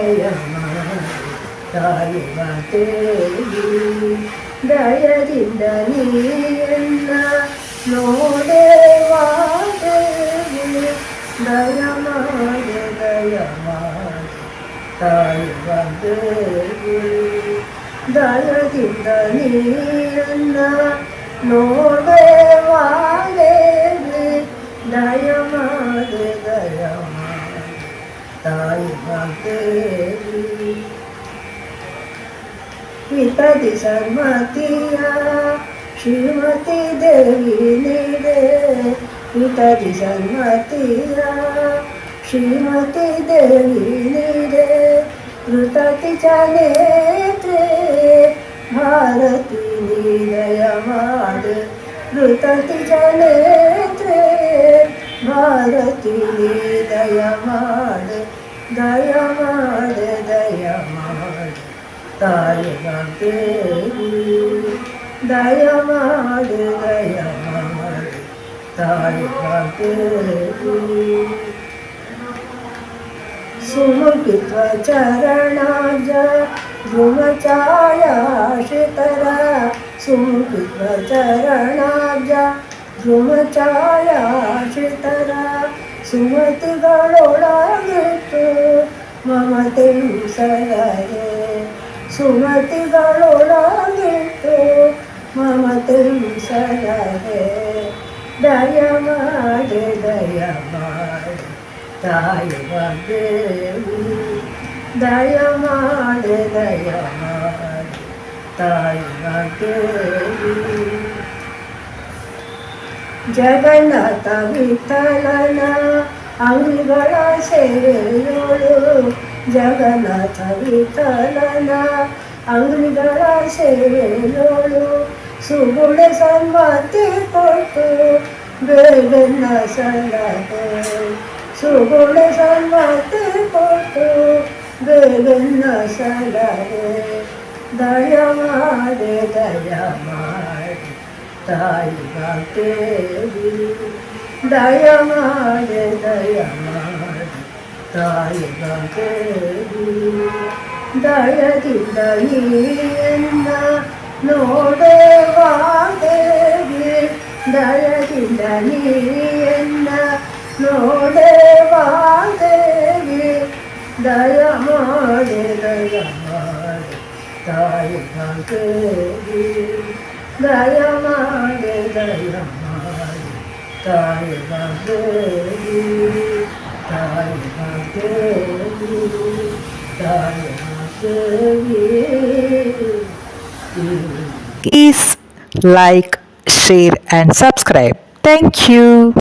ದಯ ತಾಯಿ ಮಾತೇವಿ ದಯದಿಂದ ನೀಯನ್ನ ನೋಡೆವಾದೇವಿ ದಯ ಮಾಡೆ ತಾಯಿ ಮಾತೇವಿ ದಯದಿಂದ ನೀಯನ್ನ ನೋಡೆವಾದೇವಿ ದಯ ಮಾಡೆ ತಾಯಿ ಮಾತೇವಿ पिताजी सन्मतिया श्रीमती देवी निरे पिताजी सन्मतिया श्रीमती देवी निरे कृततिच्या नेत्रे भारती दय माडे कृततिच्या नेत्रे भारती दय माडे ತಾಯಿ ಮಾತೇವಿ ದಯ ಮಾಡೆ ತಾಯಿ ಮಾತೇವಿ ಸುಮುಖಿತ್ವ ಚರಣಾಜ ಧ್ರುವಚಾಯಾಶ್ರಿತರ ಸುಮುಖಿತ್ವ ಚರಣಾಜ ಧ್ರುವಚಾಯಾಶ್ರಿತರ ಸುಮತಿಗಳೊಳಗಿಟ್ಟು ಮಮತೆ ಸಲಹೆ ಸುಮತಿಗಳೊಳಗಿಟ್ಟು ಮಮತೆ ಸಲಹೆ ದಯ ಮಾಡೆ ತಾಯಿ ದೇವಿ ದಯ ಮಾಡೆ ತಾಯಿ ದೇವಿ ಜಗನ್ನಾಥ ವಿಠಲನ ಅಂಗಗಳ ಸೇವೆಯೋಳು ಜಗನ್ನಾಥ ವಿಠಲನ ಅಂಗಗಳ ಸೇವೆಯೋಳು ಸುಗುಣ ಸನ್ಮತಿ ಕೊಟ್ಟು ಬೇಗನ್ನ ಸಲಹೆ ಸುಗುಣ ಸನ್ಮತಿ ಕೊಟ್ಟು ಬೇಗನ್ನ ಸಲಹೆ ದಯ ಮಾಡೆ ತಾಯಿ ಮಾತೇವಿ ದಯ ಮಾಡೆ ತಾಯಿ ಮಾತೇವಿ ದಯದಿಂದ ನೀಯನ್ನ ನೋಡೆವಾದೇವಿ ದಯದಿಂದ ನೀಯನ್ನ ನೋಡೆವಾದೇವಿ ದಯ ಮಾಡೆ ತಾಯಿ ಮಾತೇವಿ ದಯ ಮಾಡೆ ತಾಯಿ ಮಾತೇವಿ ತಾಯಿ ಮಾತೇವಿ ತಾಯಿ ಮಾತೇವಿ. Please like, share and subscribe. Thank you.